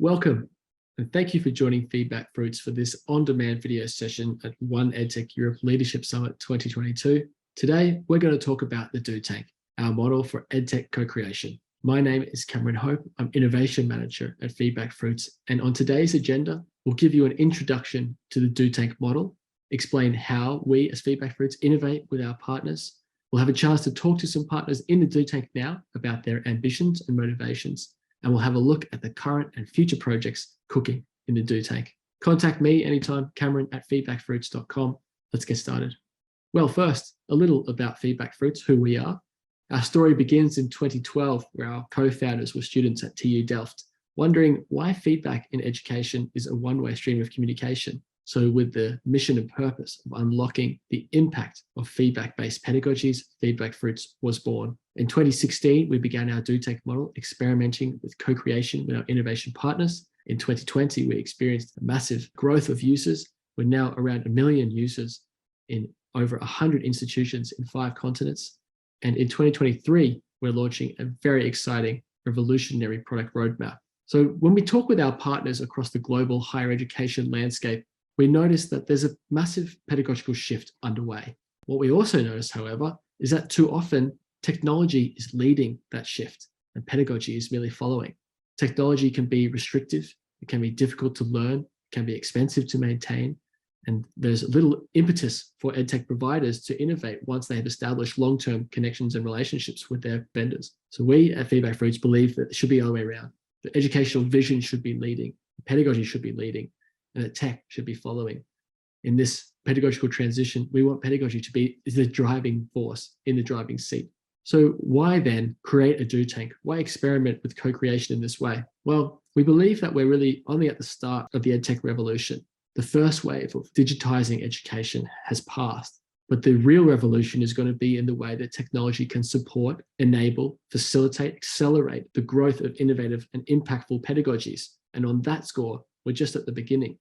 Welcome, and thank you for joining FeedbackFruits for this on-demand video session at One EdTech Europe Leadership Summit 2022. Today, we're going to talk about the DoTank, our model for EdTech co-creation. My name is Cameron Hope. I'm Innovation Manager at FeedbackFruits, and on today's agenda, we'll give you an introduction to the DoTank model, explain how we as FeedbackFruits innovate with our partners. We'll have a chance to talk to some partners in the DoTank now about their ambitions and motivations, and we'll have a look at the current and future projects cooking in the DoTank. Contact me anytime, Cameron@feedbackfruits.com. Let's get started. Well, first, a little about FeedbackFruits, who we are. Our story begins in 2012, where our co-founders were students at TU Delft, wondering why feedback in education is a one-way stream of communication. So with the mission and purpose of unlocking the impact of feedback-based pedagogies, FeedbackFruits was born. In 2016, we began our DoTank model, experimenting with co-creation with our innovation partners. In 2020, we experienced a massive growth of users. We're now around 1 million users in over 100 institutions in 5 continents. And in 2023, we're launching a very exciting, revolutionary product roadmap. So when we talk with our partners across the global higher education landscape, we notice that there's a massive pedagogical shift underway. What we also notice, however, is that too often technology is leading that shift and pedagogy is merely following. Technology can be restrictive, it can be difficult to learn, it can be expensive to maintain, and there's little impetus for edtech providers to innovate once they have established long-term connections and relationships with their vendors. So we at FeedbackFruits believe that it should be the other way around. The educational vision should be leading, pedagogy should be leading, and that tech should be following. In this pedagogical transition, we want pedagogy to be the driving force in the driving seat. So why then create a DoTank? Why experiment with co-creation in this way? Well, we believe that we're really only at the start of the edtech revolution. The first wave of digitizing education has passed, but the real revolution is going to be in the way that technology can support, enable, facilitate, accelerate the growth of innovative and impactful pedagogies. And on that score, we're just at the beginning.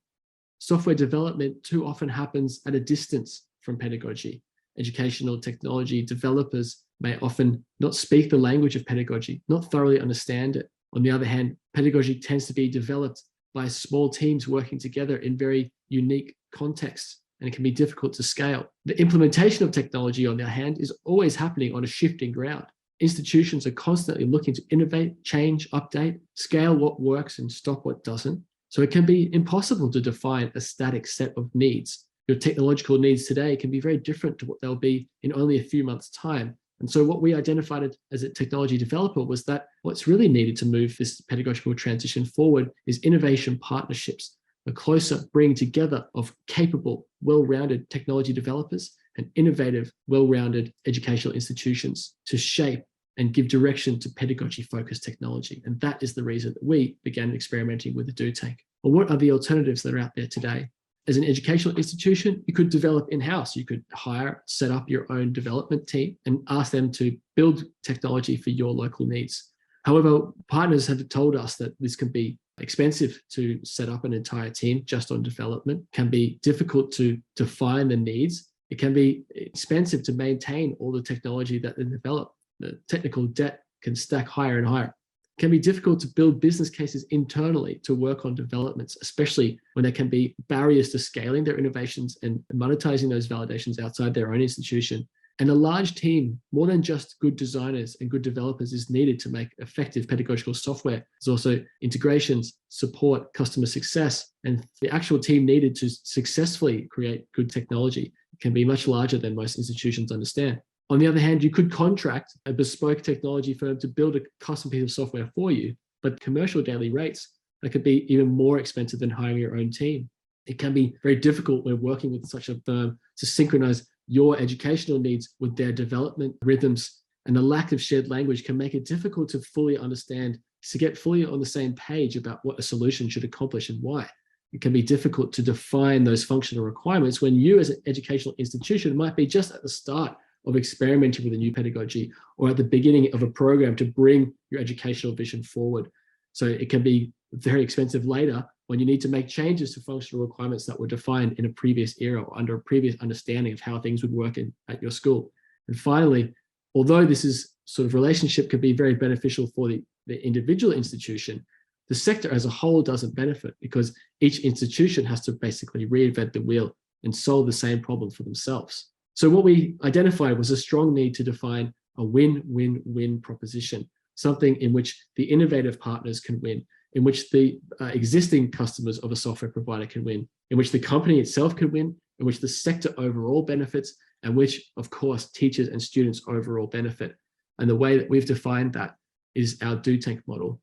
Software development too often happens at a distance from pedagogy. Educational technology developers may often not speak the language of pedagogy, not thoroughly understand it. On the other hand, pedagogy tends to be developed by small teams working together in very unique contexts, and it can be difficult to scale. The implementation of technology, on the other hand, is always happening on a shifting ground. Institutions are constantly looking to innovate, change, update, scale what works and stop what doesn't. So it can be impossible to define a static set of needs. Your technological needs today can be very different to what they'll be in only a few months' time. And so what we identified as a technology developer was that what's really needed to move this pedagogical transition forward is innovation partnerships, a closer bringing together of capable, well-rounded technology developers and innovative, well-rounded educational institutions to shape and give direction to pedagogy-focused technology. And that is the reason that we began experimenting with the DoTank. Well, what are the alternatives that are out there today? As an educational institution, you could develop in-house. You could hire, set up your own development team and ask them to build technology for your local needs. However, partners have told us that this can be expensive to set up an entire team just on development, can be difficult to define the needs. It can be expensive to maintain all the technology that they develop. The technical debt can stack higher and higher. It can be difficult to build business cases internally to work on developments, especially when there can be barriers to scaling their innovations and monetizing those validations outside their own institution. And a large team, more than just good designers and good developers, is needed to make effective pedagogical software. There's also integrations, support, customer success, and the actual team needed to successfully create good technology can be much larger than most institutions understand. On the other hand, you could contract a bespoke technology firm to build a custom piece of software for you, but commercial daily rates, that could be even more expensive than hiring your own team. It can be very difficult when working with such a firm to synchronize your educational needs with their development rhythms, and the lack of shared language can make it difficult to fully understand, to get fully on the same page about what a solution should accomplish and why. It can be difficult to define those functional requirements when you as an educational institution might be just at the start of experimenting with a new pedagogy or at the beginning of a program to bring your educational vision forward. So it can be very expensive later when you need to make changes to functional requirements that were defined in a previous era or under a previous understanding of how things would work at your school. And finally, although this is sort of relationship could be very beneficial for the individual institution, The sector as a whole doesn't benefit because each institution has to basically reinvent the wheel and solve the same problem for themselves. So what we identified was a strong need to define a win-win-win proposition, something in which the innovative partners can win, in which the existing customers of a software provider can win, in which the company itself can win, in which the sector overall benefits, and which, of course, teachers and students overall benefit. And the way that we've defined that is our DoTank model.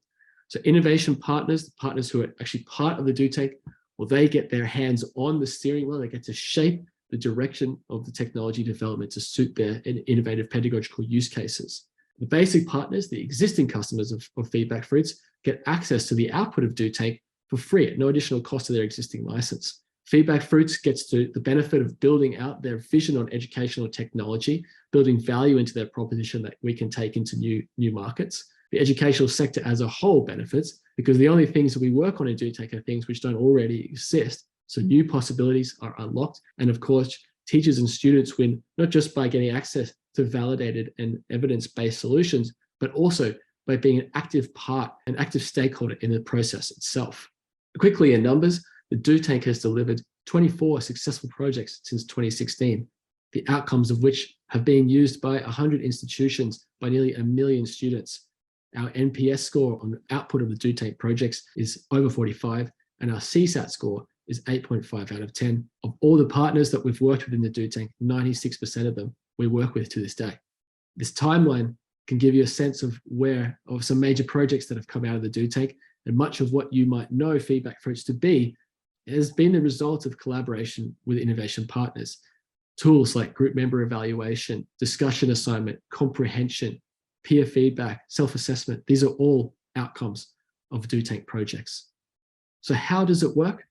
So innovation partners, the partners who are actually part of the DoTank, well, they get their hands on the steering wheel. They get to shape the direction of the technology development to suit their innovative pedagogical use cases. The basic partners, the existing customers of FeedbackFruits, get access to the output of DoTank for free at no additional cost to their existing license. FeedbackFruits gets to the benefit of building out their vision on educational technology, building value into their proposition that we can take into new markets. The educational sector as a whole benefits because the only things that we work on in DoTank are things which don't already exist. So new possibilities are unlocked. And of course, teachers and students win not just by getting access to validated and evidence-based solutions, but also by being an active part, an active stakeholder in the process itself. Quickly in numbers, the DoTank has delivered 24 successful projects since 2016, the outcomes of which have been used by 100 institutions by nearly 1 million students. Our NPS score on the output of the DoTank projects is over 45, and our CSAT score is 8.5 out of 10. Of all the partners that we've worked with in the DoTank, 96% of them we work with to this day. This timeline can give you a sense of some major projects that have come out of the DoTank, and much of what you might know FeedbackFruits to be has been the result of collaboration with innovation partners. Tools like group member evaluation, discussion assignment, comprehension, peer feedback, self-assessment, these are all outcomes of DoTank projects. So how does it work?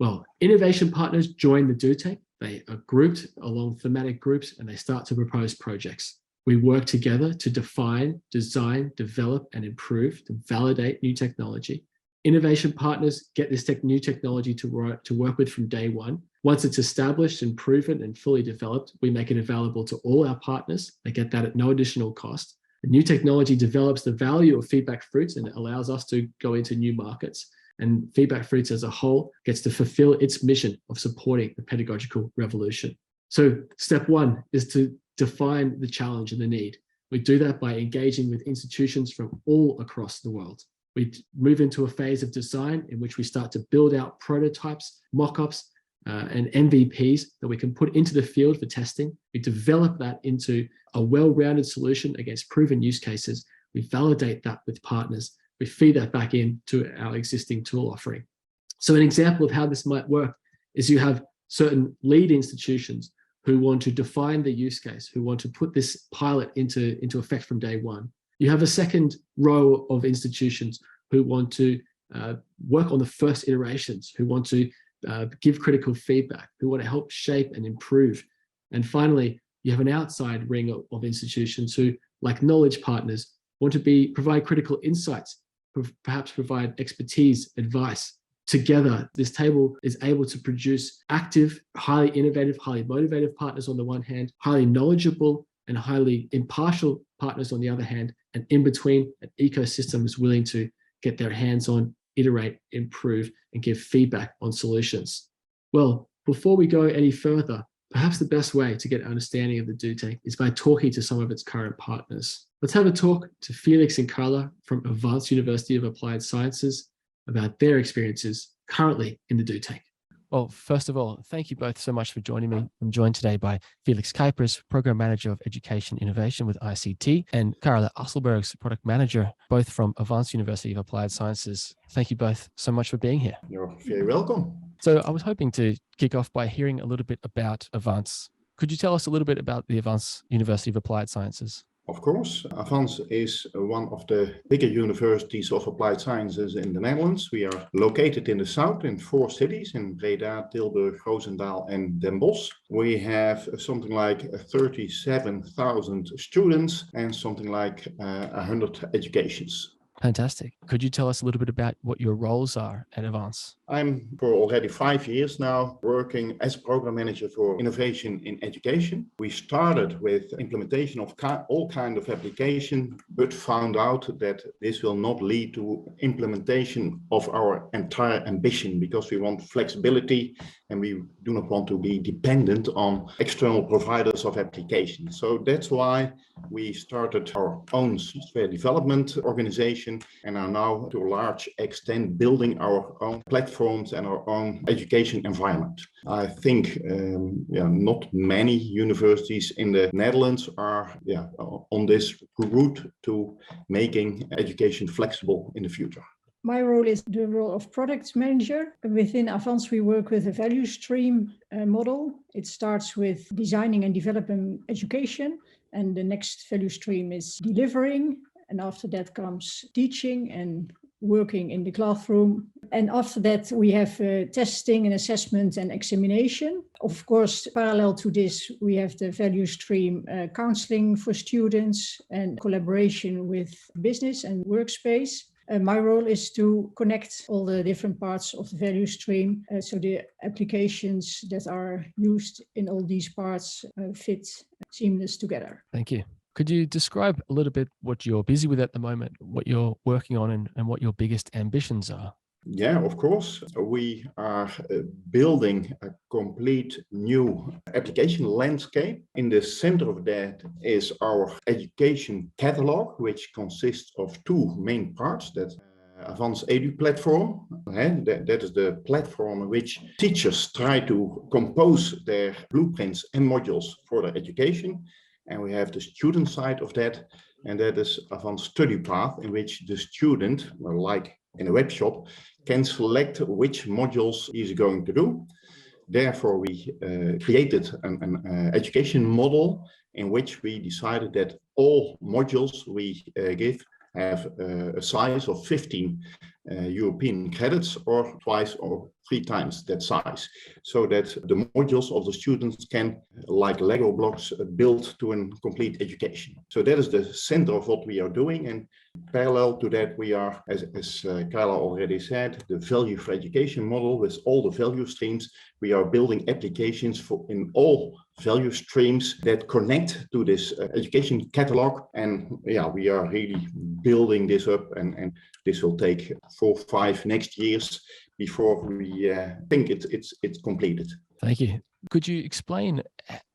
Well, innovation partners join the DoTank. They are grouped along thematic groups and they start to propose projects. We work together to define, design, develop, and improve, to validate new technology. Innovation partners get this new technology to work with from day one. Once it's established and proven and fully developed, we make it available to all our partners. They get that at no additional cost. The new technology develops the value of FeedbackFruits and it allows us to go into new markets. And FeedbackFruits as a whole gets to fulfill its mission of supporting the pedagogical revolution. So step one is to define the challenge and the need. We do that by engaging with institutions from all across the world. We move into a phase of design in which we start to build out prototypes, mock-ups, and MVPs that we can put into the field for testing. We develop that into a well-rounded solution against proven use cases. We validate that with partners. We feed that back into our existing tool offering. So an example of how this might work is you have certain lead institutions who want to define the use case, who want to put this pilot into effect from day one. You have a second row of institutions who want to work on the first iterations, who want to give critical feedback, who want to help shape and improve. And finally, you have an outside ring of institutions who, like knowledge partners, want to provide critical insights, perhaps provide expertise, advice. Together, this table is able to produce active, highly innovative, highly motivated partners on the one hand, highly knowledgeable and highly impartial partners on the other hand, and in between, an ecosystem is willing to get their hands on, iterate, improve, and give feedback on solutions. Well, before we go any further, perhaps the best way to get an understanding of the DoTank is by talking to some of its current partners. Let's have a talk to Felix and Carla from Avans University of Applied Sciences about their experiences currently in the DoTank. Well, first of all, thank you both so much for joining me. I'm joined today by Felix Kuijpers, Program Manager of Education Innovation with ICT, and Carla Asselbergs, Product Manager, both from Avans University of Applied Sciences. Thank you both so much for being here. You're very welcome. So I was hoping to kick off by hearing a little bit about Avans. Could you tell us a little bit about the Avans University of Applied Sciences? Of course, Avans is one of the bigger universities of applied sciences in the Netherlands. We are located in the south in 4 cities, in Breda, Tilburg, Roosendaal and Den Bosch. We have something like 37,000 students and something like 100 educations. Fantastic. Could you tell us a little bit about what your roles are at Avans? I'm for already 5 years now working as program manager for innovation in education. We started with implementation of all kinds of application, but found out that this will not lead to implementation of our entire ambition, because we want flexibility and we do not want to be dependent on external providers of applications. So that's why we started our own software development organization and are now to a large extent building our own platforms and our own education environment. I think not many universities in the Netherlands are on this route to making education flexible in the future. My role is the role of product manager. Within Avans, we work with a value stream model. It starts with designing and developing education, and the next value stream is delivering. And after that comes teaching and working in the classroom. And after that, we have testing and assessment and examination. Of course, parallel to this, we have the value stream counseling for students and collaboration with business and workspace. My role is to connect all the different parts of the value stream so the applications that are used in all these parts fit seamless together. Thank you. Could you describe a little bit what you're busy with at the moment, what you're working on, and what your biggest ambitions are? Yeah, of course. We are building a complete new application landscape. In the center of that is our education catalog, which consists of two main parts. That's Avans Edu platform. That is the platform in which teachers try to compose their blueprints and modules for their education. And we have the student side of that, and that is Avans Study Path, in which the student, like in a web shop, can select which modules he's going to do. Therefore, we created an education model in which we decided that all modules we give have a size of 15 European credits, or twice or 3 times that size, so that the modules of the students can, like Lego blocks, build to a complete education. So that is the center of what we are doing. And parallel to that, we are, as Carla already said, the value for education model with all the value streams. We are building applications in all value streams that connect to this education catalog. And we are really building this up, and this will take 4-5 next years before we think it's completed. Thank you. Could you explain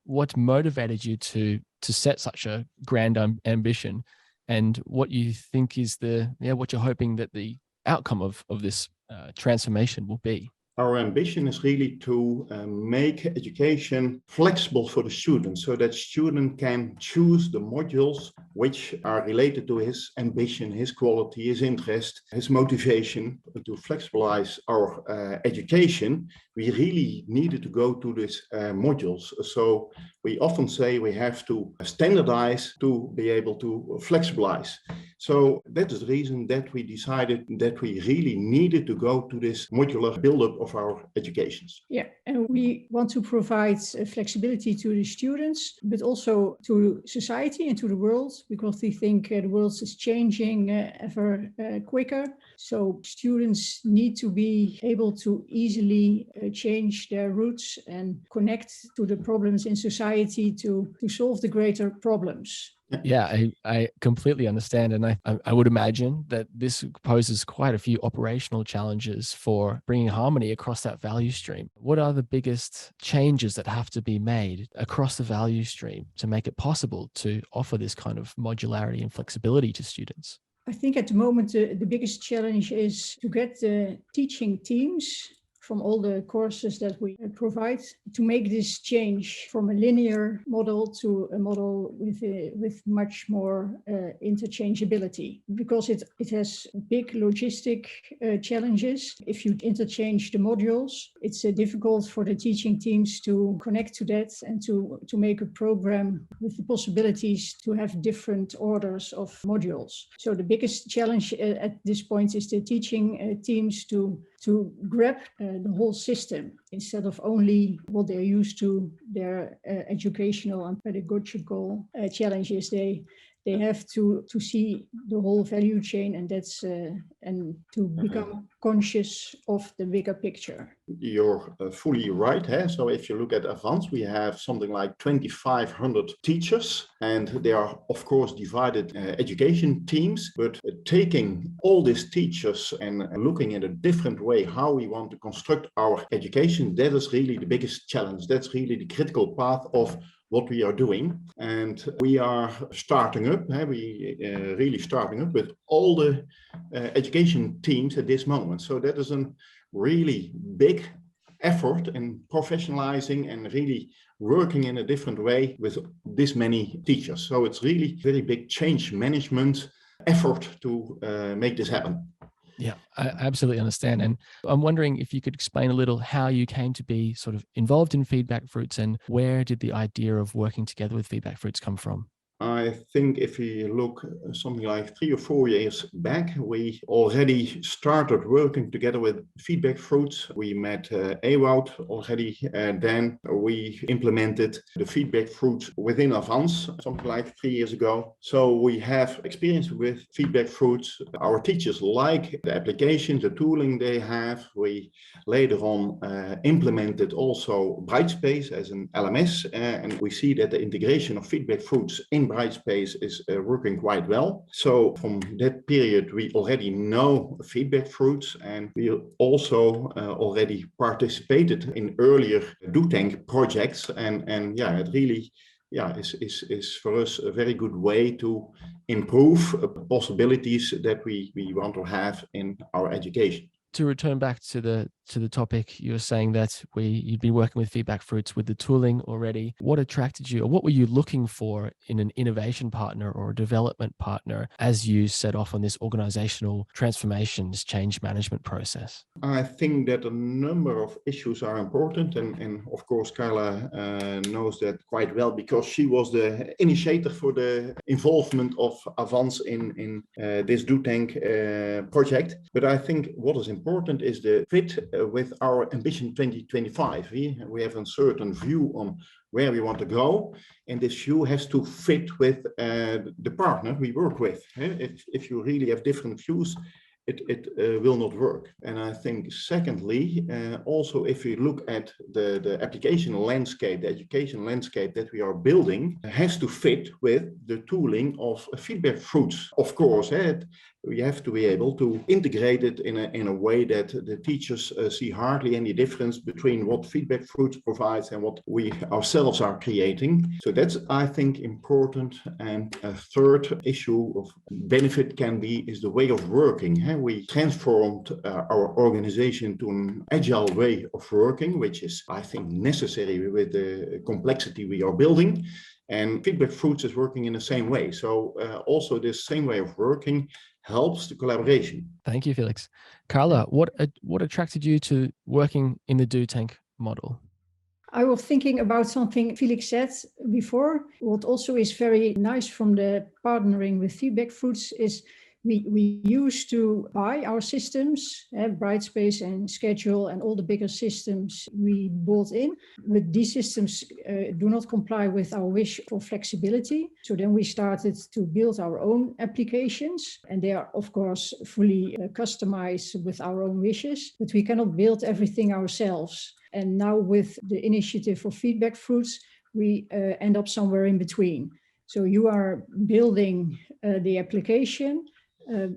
what motivated you to set such a grand ambition, and what you think is what you're hoping that the outcome of this transformation will be? Our ambition is really to make education flexible for the student, so that student can choose the modules which are related to his ambition, his quality, his interest, his motivation. To flexibilize our education, we really needed to go to these modules. So we often say we have to standardize to be able to flexibilize. So that is the reason that we decided that we really needed to go to this modular build-up of our educations. Yeah, and we want to provide flexibility to the students, but also to society and to the world, because we think the world is changing ever quicker. So students need to be able to easily change their routes and connect to the problems in society to solve the greater problems. Yeah, I completely understand. And I would imagine that this poses quite a few operational challenges for bringing harmony across that value stream. What are the biggest changes that have to be made across the value stream to make it possible to offer this kind of modularity and flexibility to students? I think at the moment, the biggest challenge is to get the teaching teams from all the courses that we provide to make this change from a linear model to a model with much more interchangeability, because it has big logistic challenges. If you interchange the modules, it's difficult for the teaching teams to connect to that and to make a program with the possibilities to have different orders of modules. So the biggest challenge at this point is the teaching teams to grab the whole system instead of only what they're used to, their educational and pedagogical challenges. They they have to see the whole value chain, and that's and to become conscious of the bigger picture. You're fully right. So if you look at Avans, we have something like 2,500 teachers, and they are, of course, divided education teams. But taking all these teachers and looking in a different way how we want to construct our education, that is really the biggest challenge. That's really the critical path of what we are doing, and we are starting up. Really starting up with all the education teams at this moment. So that is a really big effort in professionalizing and really working in a different way with this many teachers. So it's really very big change management effort to make this happen. Yeah, I absolutely understand. And I'm wondering if you could explain a little how you came to be sort of involved in FeedbackFruits, and where did the idea of working together with FeedbackFruits come from? I think if we look something like 3 or 4 years back, we already started working together with FeedbackFruits. We met Ewout already. Then we implemented the FeedbackFruits within Avans, something like 3 years ago. So we have experience with FeedbackFruits. Our teachers like the application, the tooling they have. We later on implemented also Brightspace as an LMS, and we see that the integration of FeedbackFruits in Brightspace is working quite well. So from that period, we already know FeedbackFruits, and we also already participated in earlier DoTank projects. And yeah, it really is for us a very good way to improve possibilities that we want to have in our education. To return back to the topic, you were saying that you'd been working with FeedbackFruits with the tooling already. What attracted you, or what were you looking for in an innovation partner or a development partner as you set off on this organizational transformation, this change management process? I think that a number of issues are important, and of course Carla knows that quite well, because she was the initiator for the involvement of Avans in this DoTank project. But I think what is important is the fit with our ambition 2025. We have a certain view on where we want to go, and this view has to fit with the partner we work with. If you really have different views, it will not work. And I think secondly, also if we look at the application landscape, the education landscape that we are building has to fit with the tooling of FeedbackFruits. Of course, we have to be able to integrate it in a way that the teachers see hardly any difference between what FeedbackFruits provides and what we ourselves are creating. So that's, I think, important. And a third issue of benefit is the way of working. We transformed our organization to an agile way of working, which is, I think, necessary with the complexity we are building. And FeedbackFruits is working in the same way. So also this same way of working helps the collaboration. Thank you, Felix. Carla, what attracted you to working in the DoTank model? I was thinking about something Felix said before. What also is very nice from the partnering with FeedbackFruits is we used to buy our systems, Brightspace and Schedule and all the bigger systems we bought in. But these systems do not comply with our wish for flexibility. So then we started to build our own applications, and they are, of course, fully customized with our own wishes, but we cannot build everything ourselves. And now with the initiative for FeedbackFruits, we end up somewhere in between. So you are building the application,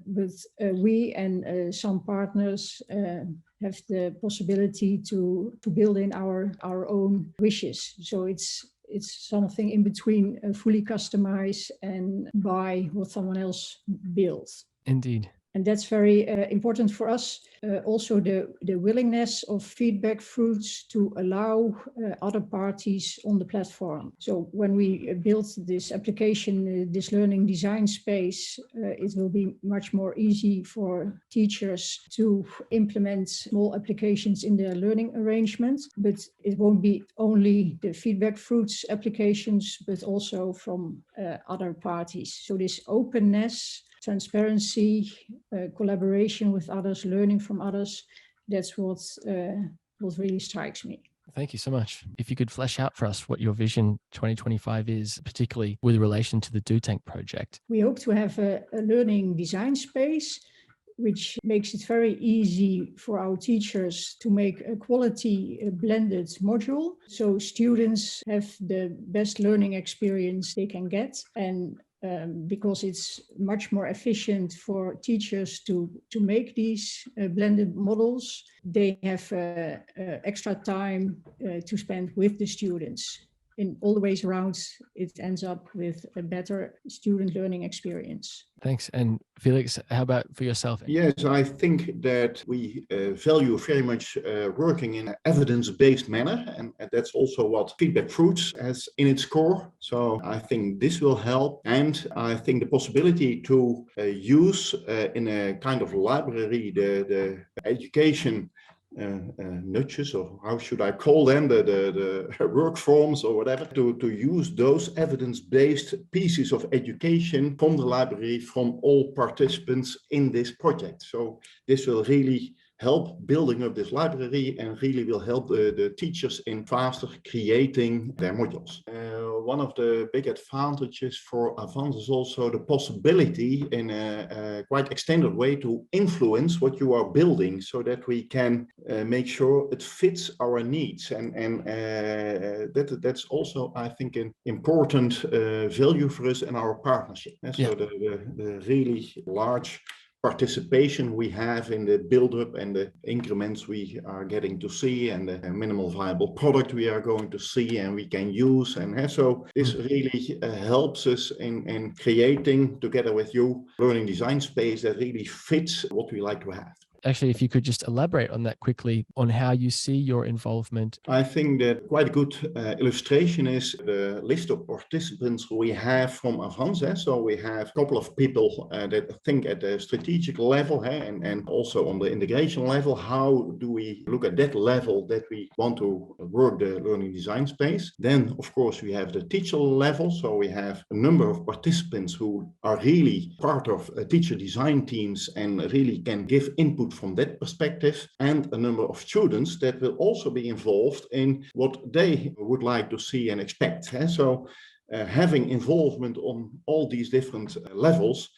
but we and some partners have the possibility to build in our own wishes. So it's something in between fully customized and buy what someone else builds. Indeed. And that's very important for us. Also, the willingness of FeedbackFruits to allow other parties on the platform. So when we build this application, this learning design space, it will be much more easy for teachers to implement small applications in their learning arrangements. But it won't be only the FeedbackFruits applications, but also from other parties. So this openness, transparency, collaboration with others, learning from others, that's what really strikes me. Thank you so much. If you could flesh out for us what your vision 2025 is, particularly with relation to the DoTank project. We hope to have a learning design space which makes it very easy for our teachers to make a quality blended module. So students have the best learning experience they can get. And because it's much more efficient for teachers to make these blended models, they have extra time to spend with the students. In all the ways around, it ends up with a better student learning experience. Thanks. And Felix, how about for yourself? Yes, I think that we value very much working in an evidence-based manner, and that's also what FeedbackFruits has in its core. So I think this will help, and I think the possibility to use in a kind of library the education nudges, or how should I call them, the work forms or whatever, to use those evidence-based pieces of education from the library, from all participants in this project. So this will really help building up this library and really will help the teachers in faster creating their modules. One of the big advantages for Avans is also the possibility in a quite extended way to influence what you are building, so that we can make sure it fits our needs. And that's also, I think, an important value for us in our partnership. So the really large participation we have in the build-up and the increments we are getting to see, and the minimal viable product we are going to see and we can use. And so this really helps us in creating, together with you, learning design space that really fits what we like to have. Actually, if you could just elaborate on that quickly, on how you see your involvement. I think that quite a good illustration is the list of participants we have from Avans. So we have a couple of people that think at the strategic level, and also on the integration level. How do we look at that level that we want to work the learning design space? Then, of course, we have the teacher level. So we have a number of participants who are really part of teacher design teams and really can give input from that perspective, and a number of students that will also be involved in what they would like to see and expect. So having involvement on all these different levels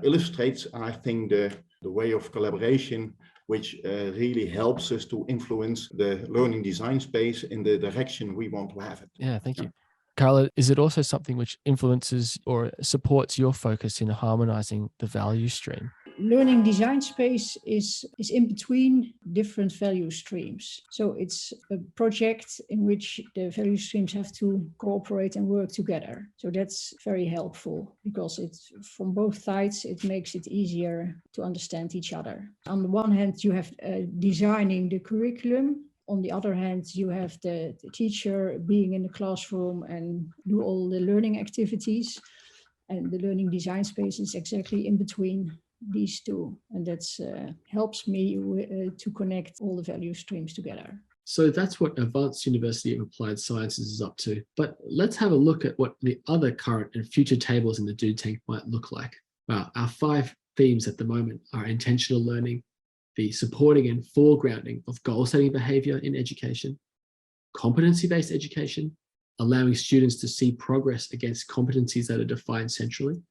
illustrates, I think, the way of collaboration which really helps us to influence the learning design space in the direction we want to have it. Yeah, thank you. Carla, is it also something which influences or supports your focus in harmonizing the value stream? Learning design space is in between different value streams. So it's a project in which the value streams have to cooperate and work together. So that's very helpful, because it's from both sides, it makes it easier to understand each other. On the one hand, you have designing the curriculum. On the other hand, you have the teacher being in the classroom and do all the learning activities. And the learning design space is exactly in between these two. And that's helps me to connect all the value streams together. So that's what Avans University of Applied Sciences is up to. But let's have a look at what the other current and future tables in the DoTank might look like. Well, our 5 themes at the moment are intentional learning, the supporting and foregrounding of goal-setting behavior in education, competency-based education, allowing students to see progress against competencies that are defined centrally,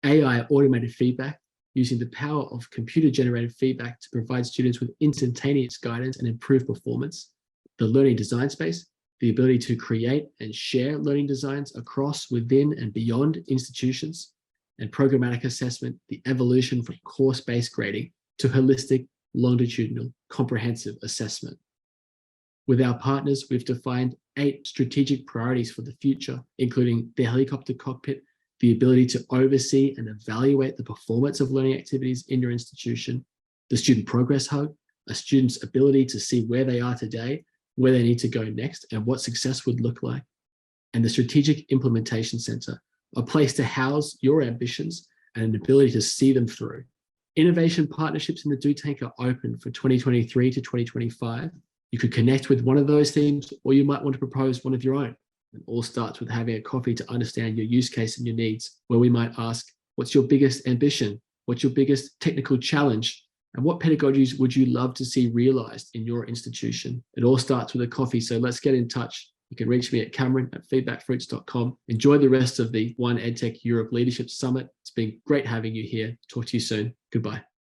AI automated feedback, using the power of computer-generated feedback to provide students with instantaneous guidance and improve performance, the learning design space, the ability to create and share learning designs across, within, and beyond institutions, and programmatic assessment, the evolution from course-based grading to holistic, longitudinal, comprehensive assessment. With our partners, we've defined 8 strategic priorities for the future, including the helicopter cockpit, the ability to oversee and evaluate the performance of learning activities in your institution, the student progress hub, a student's ability to see where they are today, where they need to go next, and what success would look like, and the strategic implementation center, a place to house your ambitions and an ability to see them through. Innovation partnerships in the DoTank are open for 2023 to 2025. You could connect with one of those themes, or you might want to propose one of your own. It all starts with having a coffee to understand your use case and your needs, where we might ask, what's your biggest ambition? What's your biggest technical challenge? And what pedagogies would you love to see realized in your institution? It all starts with a coffee, so let's get in touch. You can reach me at Cameron@feedbackfruits.com. Enjoy the rest of the One EdTech Europe Leadership Summit. It's been great having you here. Talk to you soon. Goodbye.